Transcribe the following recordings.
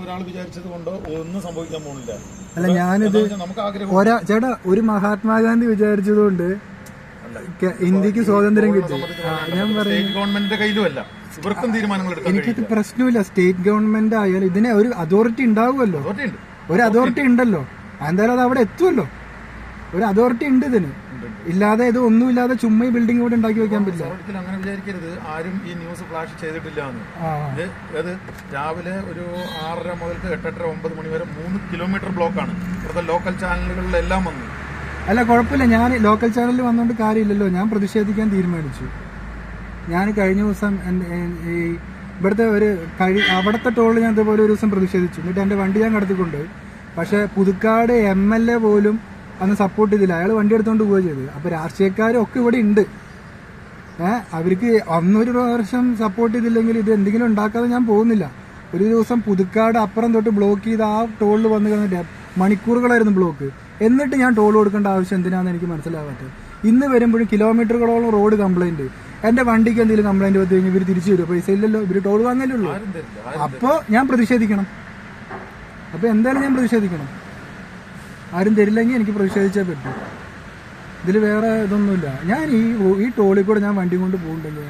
ഒരാൾ വിചാരിച്ചത് കൊണ്ടോ ഒന്നും സംഭവിക്കാൻ പോകുന്നില്ല. അല്ല, ഞാനിത് ചേട്ടാ ഒരു മഹാത്മാഗാന്ധി വിചാരിച്ചതുകൊണ്ട് ഇന്ത്യക്ക് സ്വാതന്ത്ര്യം കിട്ടി. ഞാൻ പറയുന്നത് ഗവൺമെന്റിന്റെ കയ്യിലുമല്ല, ഇവർക്കും തീരുമാനങ്ങൾ എടുക്കാൻ എനിക്കത് പ്രശ്നമില്ല. സ്റ്റേറ്റ് ഗവൺമെന്റ് ആയാലും ഇതിനെ ഒരു അതോറിറ്റി ഉണ്ടാവുമല്ലോ, ഒരു അതോറിറ്റി ഉണ്ടല്ലോ, എന്തായാലും അത് അവിടെ എത്തുമല്ലോ. ഒരു അതോറിറ്റി ഉണ്ട് ഇതിന്. ഇല്ലാതെ ഇത് ഒന്നുമില്ലാതെ ചുമ്മാ ഈ ബിൽഡിംഗ് ഇവിടെ ഉണ്ടാക്കി വെക്കാൻ പറ്റില്ല. അങ്ങനെ വിചാരിക്കരുത്. ആരും ഈ ന്യൂസ് ഫ്ലാഷ് ചെയ്തിട്ടില്ല എന്ന്. അത് രാവിലെ ഒരു 6:30 മുതൽ 8:30, 9 മണി വരെ 3 കിലോമീറ്റർ ബ്ലോക്കാണ്. ഇവിടുത്തെ ലോക്കൽ ചാനലുകളിലെല്ലാം വന്നു. അല്ല കുഴപ്പമില്ല, ഞാൻ ലോക്കൽ ചാനലിൽ വന്നുകൊണ്ട് കാര്യമില്ലല്ലോ. ഞാൻ പ്രതിഷേധിക്കാൻ തീരുമാനിച്ചു. ഞാൻ കഴിഞ്ഞ ദിവസം ഇവിടുത്തെ അവിടുത്തെ ടോളിൽ ഞാൻ ഇതുപോലെ ഒരു ദിവസം പ്രതിഷേധിച്ചു. എന്നിട്ട് എൻ്റെ വണ്ടി ഞാൻ കടത്തിക്കൊണ്ട്, പക്ഷെ പുതുക്കാട് MLA പോലും അന്ന് സപ്പോർട്ട് ചെയ്തില്ല. അയാൾ വണ്ടി എടുത്തുകൊണ്ട് പോവുക ചെയ്ത്. അപ്പൊ രാഷ്ട്രീയക്കാരും ഒക്കെ ഇവിടെ ഉണ്ട്. അവർക്ക് അന്നൊരു വർഷം സപ്പോർട്ട് ചെയ്തില്ലെങ്കിൽ ഇത് എന്തെങ്കിലും ഉണ്ടാക്കാതെ ഞാൻ പോകുന്നില്ല. ഒരു ദിവസം പുതുക്കാട് അപ്പുറം തൊട്ട് ബ്ലോക്ക് ചെയ്ത് ആ ടോളിൽ വന്ന് കഴിഞ്ഞിട്ട് മണിക്കൂറുകളായിരുന്നു ബ്ലോക്ക്. എന്നിട്ട് ഞാൻ ടോൾ കൊടുക്കേണ്ട ആവശ്യം എന്തിനാണെന്ന് എനിക്ക് മനസ്സിലാവാത്തത്. ഇന്ന് വരുമ്പോഴും കിലോമീറ്ററുകളോളം റോഡ് കംപ്ലൈന്റ്. എന്റെ വണ്ടിക്ക് എന്തെങ്കിലും കംപ്ലൈന്റ് വന്നു കഴിഞ്ഞാൽ ഇവർ തിരിച്ചു തരും. പൈസ ഇല്ലല്ലോ, ഇവര് ടോൾ വാങ്ങലേ ഉള്ളൂ. അപ്പോൾ ഞാൻ പ്രതിഷേധിക്കണം. അപ്പൊ എന്തായാലും ഞാൻ പ്രതിഷേധിക്കണം. ആരും തരില്ലെങ്കിൽ എനിക്ക് പ്രതിഷേധിച്ചേ പറ്റൂ. ഇതിൽ വേറെ ഇതൊന്നുമില്ല. ഞാൻ ഈ ടോളിൽ കൂടെ ഞാൻ വണ്ടി കൊണ്ട് പോകുന്നുണ്ടെങ്കിൽ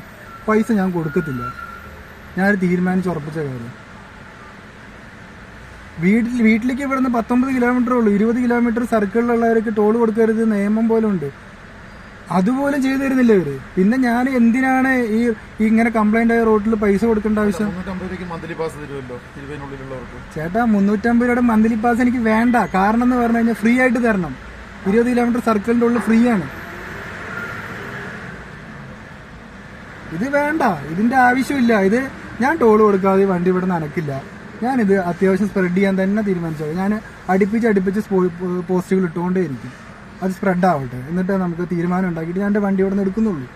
പൈസ ഞാൻ കൊടുക്കത്തില്ല. ഞാനൊരു തീരുമാനിച്ചുറപ്പിച്ച കാര്യം. വീട്ടിലേക്ക് ഇവിടുന്ന് 19 കിലോമീറ്റർ ഉള്ളൂ. 20 കിലോമീറ്റർ സർക്കിളിലുള്ളവർക്ക് ടോൾ കൊടുക്കരുത് നിയമം പോലും ഉണ്ട്. അതുപോലും ചെയ്തു തരുന്നില്ല ഇവര്. പിന്നെ ഞാൻ എന്തിനാണ് ഈ ഇങ്ങനെ കംപ്ലൈന്റ് ആയ റോഡിൽ പൈസ കൊടുക്കേണ്ട ആവശ്യം? ചേട്ടാ 350 രൂപയുടെ മന്ത്ലി പാസ് എനിക്ക് വേണ്ട. കാരണം എന്ന് പറഞ്ഞു കഴിഞ്ഞാൽ ഫ്രീ ആയിട്ട് തരണം. 20 കിലോമീറ്റർ സർക്കിളിന്റെ ഉള്ളിൽ ഫ്രീ ആണ്. ഇത് വേണ്ട, ഇതിന്റെ ആവശ്യമില്ല. ഇത് ഞാൻ ടോൾ കൊടുക്കാതെ വണ്ടി ഇവിടെ നനക്കില്ല. ഞാനിത് അത്യാവശ്യം സ്പ്രെഡ് ചെയ്യാൻ തന്നെ തീരുമാനിച്ചത്. ഞാൻ അടുപ്പിച്ച് പോസ്റ്റുകൾ ഇട്ടുകൊണ്ടേ ഇരിക്കും. അത് സ്പ്രെഡ് ആവട്ടെ, എന്നിട്ട് നമുക്ക് തീരുമാനം ഉണ്ടാക്കിയിട്ട് ഞാൻ എൻ്റെ വണ്ടി ഇവിടെ നിന്ന് എടുക്കുന്നുള്ളൂ.